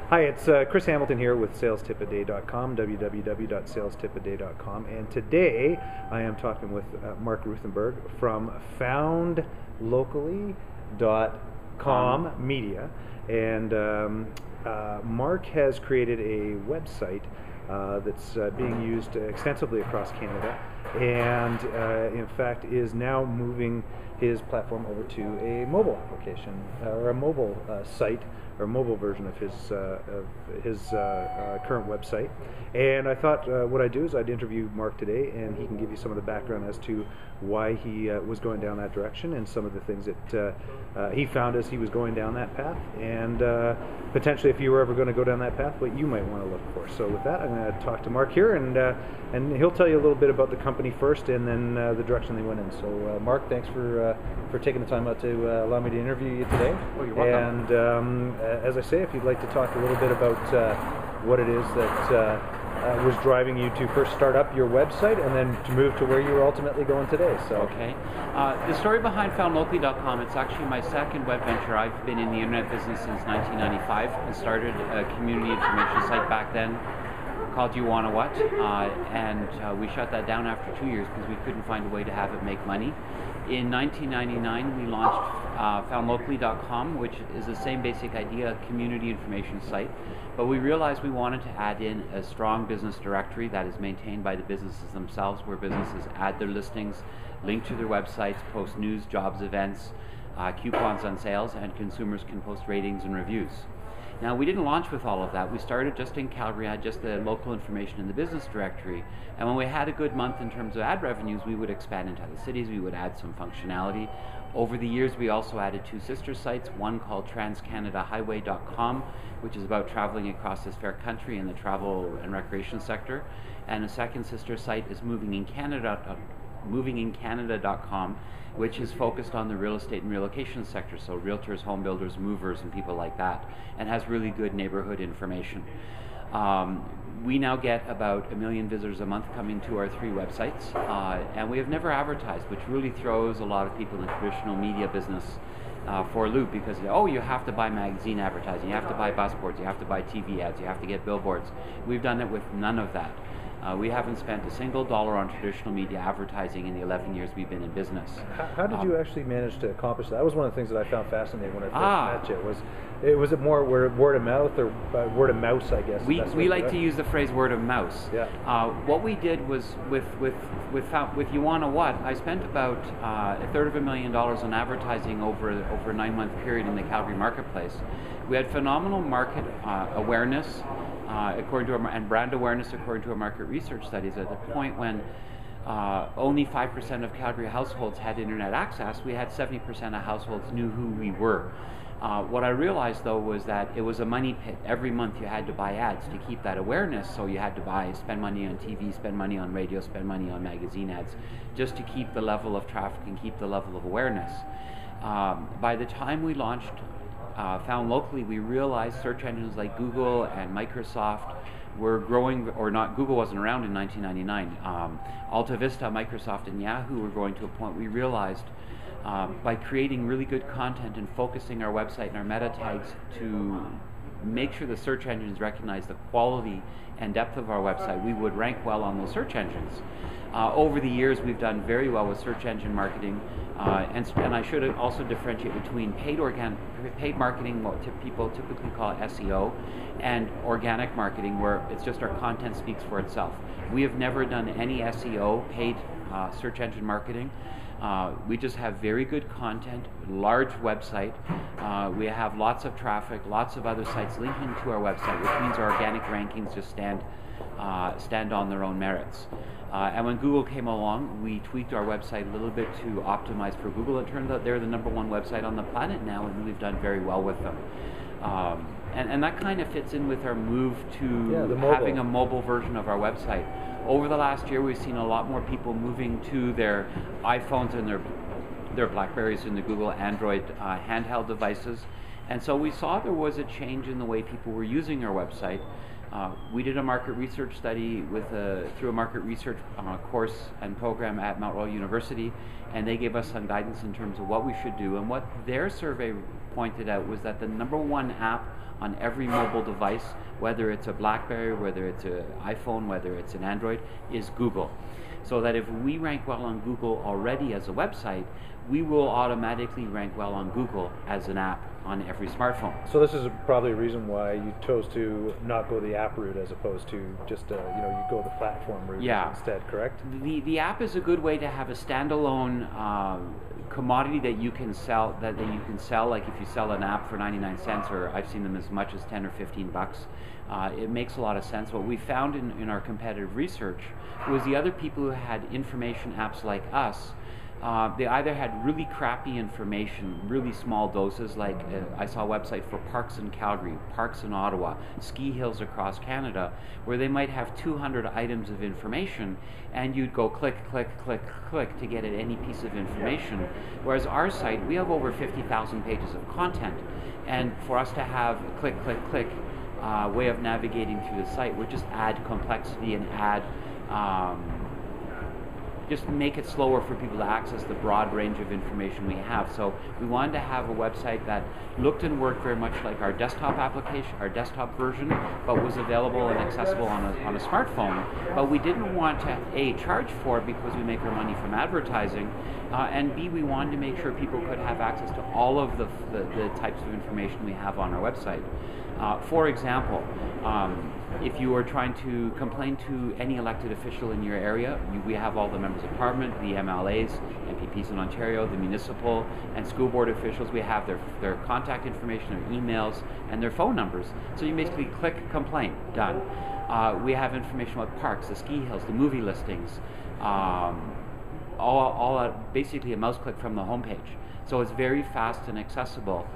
Hi, it's Chris Hamilton here with salestipaday.com, www.salestipaday.com, and today I am talking with Mark Ruthenberg from FoundLocally.com media, and Mark has created a website that's being used extensively across Canada, and in fact is now moving his platform over to a mobile application or a mobile site or mobile version of his current website. And I thought what I'd do is I'd interview Mark today, and he can give you some of the background as to why he was going down that direction and some of the things that he found as he was going down that path, and potentially if you were ever going to go down that path, what you might want to look for. So with that, I'm going to talk to Mark here, and he'll tell you a little bit about the company first, and then the direction they went in. So Mark, thanks for taking the time out to allow me to interview you today. Oh, you're welcome. And as I say, if you'd like to talk a little bit about what it is that was driving you to first start up your website and then to move to where you're ultimately going today. So okay. The story behind FoundLocally.com, it's actually my second web venture. I've been in the internet business since 1995 and started a community information site back then called You Wanna What, and we shut that down after 2 years because we couldn't find a way to have it make money. In 1999, we launched FoundLocally.com, which is the same basic idea, a community information site, but we realized we wanted to add in a strong business directory that is maintained by the businesses themselves, where businesses add their listings, link to their websites, post news, jobs, events, coupons on sales, and consumers can post ratings and reviews. Now, we didn't launch with all of that. We started just in Calgary, had just the local information in the business directory, and when we had a good month in terms of ad revenues, we would expand into other cities, we would add some functionality. Over the years, we also added two sister sites, one called transcanadahighway.com, which is about traveling across this fair country in the travel and recreation sector, and a second sister site is movingin canada.com, which is focused on the real estate and relocation sector, so realtors, home builders, movers, and people like that, and has really good neighborhood information. We now get about 1 million visitors a month coming to our three websites, and we have never advertised, which really throws a lot of people in the traditional media business for a loop, because you have to buy magazine advertising, you have to buy bus boards, you have to buy TV ads, you have to get billboards. We've done it with none of that. We haven't spent a single dollar on traditional media advertising in the 11 years we've been in business. How did you actually manage to accomplish that? That was one of the things that I found fascinating when I first met you. Was it more word of mouth or word of mouse, I guess? We like to use the phrase word of mouse. Yeah. What we did was with You Wanna What, I spent about $250,000 on advertising over a 9-month period in the Calgary marketplace. We had phenomenal market awareness, according to and brand awareness according to our market research studies. At the point when only 5% of Calgary households had internet access, we had 70% of households knew who we were. What I realized, though, was that it was a money pit. Every month you had to buy ads to keep that awareness, so you had to spend money on TV, spend money on radio, spend money on magazine ads, just to keep the level of traffic and keep the level of awareness. By the time we launched FoundLocally, we realized search engines like Google and Microsoft were growing, or not, Google wasn't around in 1999. Alta Vista, Microsoft, and Yahoo were growing to a point we realized by creating really good content and focusing our website and our meta tags to make sure the search engines recognize the quality and depth of our website, we would rank well on those search engines. Over the years, we've done very well with search engine marketing, and I should also differentiate between paid marketing, what people typically call SEO, and organic marketing, where it's just our content speaks for itself. We have never done any SEO, paid search engine marketing. We just have very good content, large website. We have lots of traffic, lots of other sites linking to our website, which means our organic rankings just stand on their own merits. And when Google came along, we tweaked our website a little bit to optimize for Google. It turned out they're the #1 website on the planet now, and we've done very well with them. And that kind of fits in with our move to having a mobile version of our website. Over the last year, we've seen a lot more people moving to their iPhones and their Blackberries and the Google Android handheld devices. And so we saw there was a change in the way people were using our website. We did a market research study through a market research course and program at Mount Royal University, and they gave us some guidance in terms of what we should do. And what their survey pointed out was that the number one app on every mobile device, whether it's a BlackBerry, whether it's an iPhone, whether it's an Android, is Google. So that if we rank well on Google already as a website, we will automatically rank well on Google as an app on every smartphone. So this is probably a reason why you chose to not go the app route as opposed to just you go the platform route instead, correct? The app is a good way to have a standalone commodity that you can sell. Like if you sell an app for 99 cents, or I've seen them as much as 10 or 15 bucks. It makes a lot of sense. What we found in our competitive research was the other people who had information apps like us, they either had really crappy information, really small doses, like I saw a website for parks in Calgary, parks in Ottawa, ski hills across Canada, where they might have 200 items of information, and you'd go click, click, click, click to get at any piece of information. Whereas our site, we have over 50,000 pages of content, and for us to have click, click, click way of navigating through the site would just add complexity and add just make it slower for people to access the broad range of information we have. So we wanted to have a website that looked and worked very much like our desktop application, our desktop version, but was available and accessible on a smartphone. But we didn't want to, A, charge for it because we make our money from advertising, and B, we wanted to make sure people could have access to all of the types of information we have on our website. For example, if you are trying to complain to any elected official in your area, we have all the members of parliament, the MLAs, MPPs in Ontario, the municipal and school board officials. We have their contact information, their emails, and their phone numbers. So you basically click complaint, done. We have information about parks, the ski hills, the movie listings, all basically a mouse click from the homepage. So it's very fast and accessible.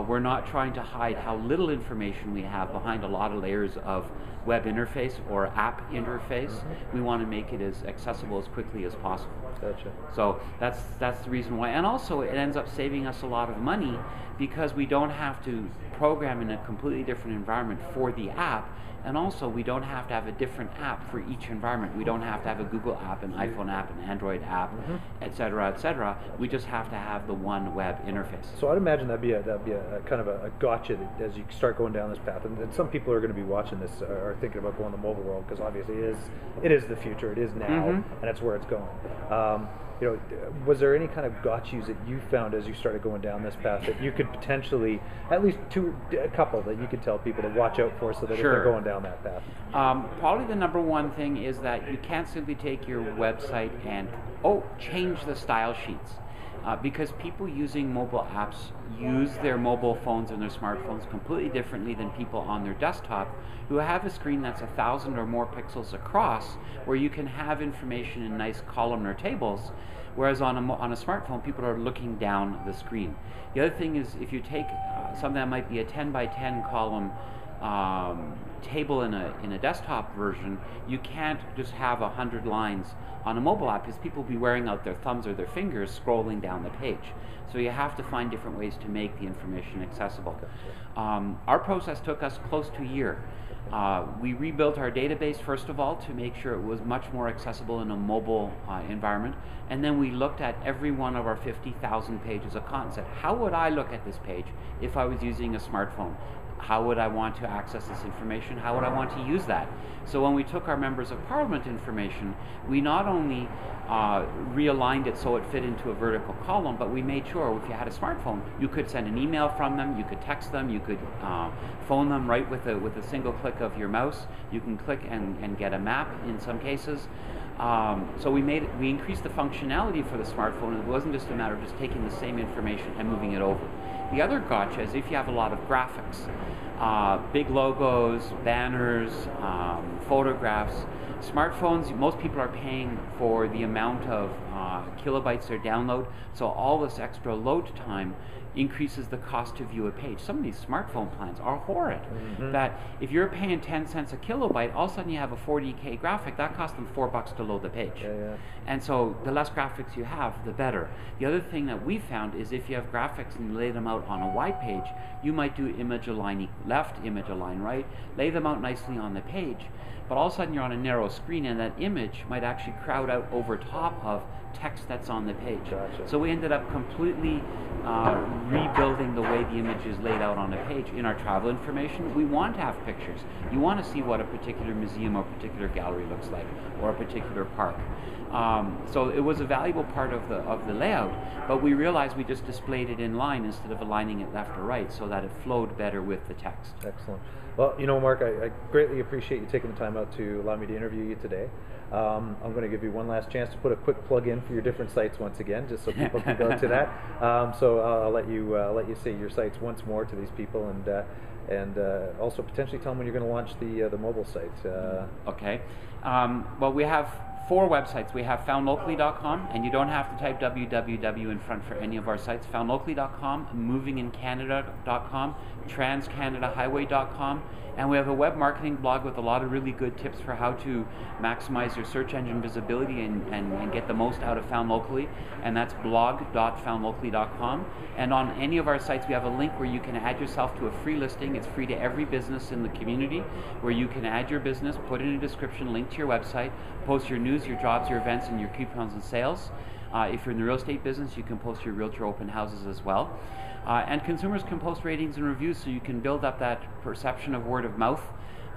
We're not trying to hide how little information we have behind a lot of layers of web interface or app interface. Mm-hmm. We want to make it as accessible as quickly as possible. Gotcha. So that's the reason why. And also it ends up saving us a lot of money because we don't have to program in a completely different environment for the app. And also, we don't have to have a different app for each environment. We don't have to have a Google app, an iPhone app, an Android app, et cetera, et cetera. We just have to have the one web interface. So I'd imagine that'd be a kind of a gotcha as you start going down this path. And some people are going to be watching this are thinking about going the mobile world because obviously it is the future. It is now, and that's where it's going. Was there any kind of gotchas that you found as you started going down this path that you could potentially, at least a couple that you could tell people to watch out for so that if they're going down that path? Probably the number one thing is that you can't simply take your website and change the style sheets. Because people using mobile apps use their mobile phones and their smartphones completely differently than people on their desktop who have a screen that's 1,000 or more pixels across where you can have information in nice columnar tables, whereas on a smartphone people are looking down the screen. The other thing is if you take something that might be a 10 by 10 column table in a desktop version, you can't just have 100 lines on a mobile app because people will be wearing out their thumbs or their fingers scrolling down the page. So you have to find different ways to make the information accessible. Our process took us close to a year. We rebuilt our database first of all to make sure it was much more accessible in a mobile environment, and then we looked at every one of our 50,000 pages of content. Said, how would I look at this page if I was using a smartphone? How would I want to access this information? How would I want to use that? So when we took our members of parliament information, we not only realigned it so it fit into a vertical column, but we made sure if you had a smartphone, you could send an email from them, you could text them, you could phone them right with a single click of your mouse. You can click and get a map in some cases. So we increased the functionality for the smartphone. It wasn't just a matter of just taking the same information and moving it over. The other gotcha is if you have a lot of graphics, big logos, banners, photographs, smartphones, most people are paying for the amount of kilobytes their download. So all this extra load time increases the cost to view a page. Some of these smartphone plans are horrid. That if you're paying 10 cents a kilobyte, all of a sudden you have a 40K graphic, that costs them $4 to load the page. And so the less graphics you have, the better. The other thing that we found is if you have graphics and you lay them out on a wide page, you might do image align left, image align right, lay them out nicely on the page, but all of a sudden you're on a narrow screen and that image might actually crowd out over top of text that's on the page. So we ended up completely rebuilding the way the image is laid out on a page. In our travel information, we want to have pictures. You want to see what a particular museum or particular gallery looks like, or a particular park. So it was a valuable part of the layout, but we realized we just displayed it in line instead of aligning it left or right so that it flowed better with the text. Excellent. Well, you know, Mark, I greatly appreciate you taking the time out to allow me to interview you today. I'm going to give you one last chance to put a quick plug in for your different sites once again, just so people can go to that. So I'll let you say your sites once more to these people, and also potentially tell them when you're going to launch the mobile site. Okay. Well, we have 4 websites. We have FoundLocally.com, and you don't have to type www in front for any of our sites. FoundLocally.com, MovingInCanada.com, TransCanadaHighway.com, and we have a web marketing blog with a lot of really good tips for how to maximize your search engine visibility and get the most out of FoundLocally, and that's blog.foundlocally.com. And on any of our sites, we have a link where you can add yourself to a free listing. It's free to every business in the community, where you can add your business, put in a description, link to your website, post your news, your jobs, your events, and your coupons and sales. If you're in the real estate business, you can post your realtor open houses as well. And consumers can post ratings and reviews, so you can build up that perception of word of mouth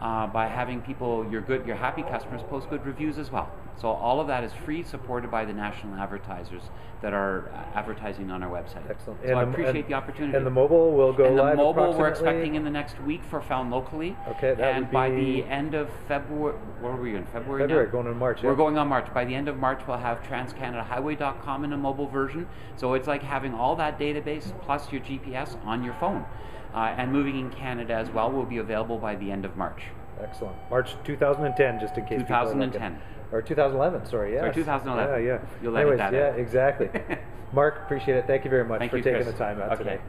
by having people, your happy customers, post good reviews as well. So all of that is free, supported by the national advertisers that are advertising on our website. Excellent. So I appreciate the opportunity. And the mobile will go live approximately. And the mobile we're approximately expecting in the next week for FoundLocally. Okay, that and would by be the end of February, what are we in? February February, now? going on March. We're going on March. By the end of March, we'll have TransCanadaHighway.com in a mobile version. So it's like having all that database plus your GPS on your phone. And Moving in Canada as well will be available by the end of March. Excellent. March 2010, just in case 2010. Or 2011, sorry, yeah. Sorry, 2011. Yeah. You'll edit that yeah, out. exactly. Mark, appreciate it. Thank you very much Thank for you, taking Chris. the time out Okay. today.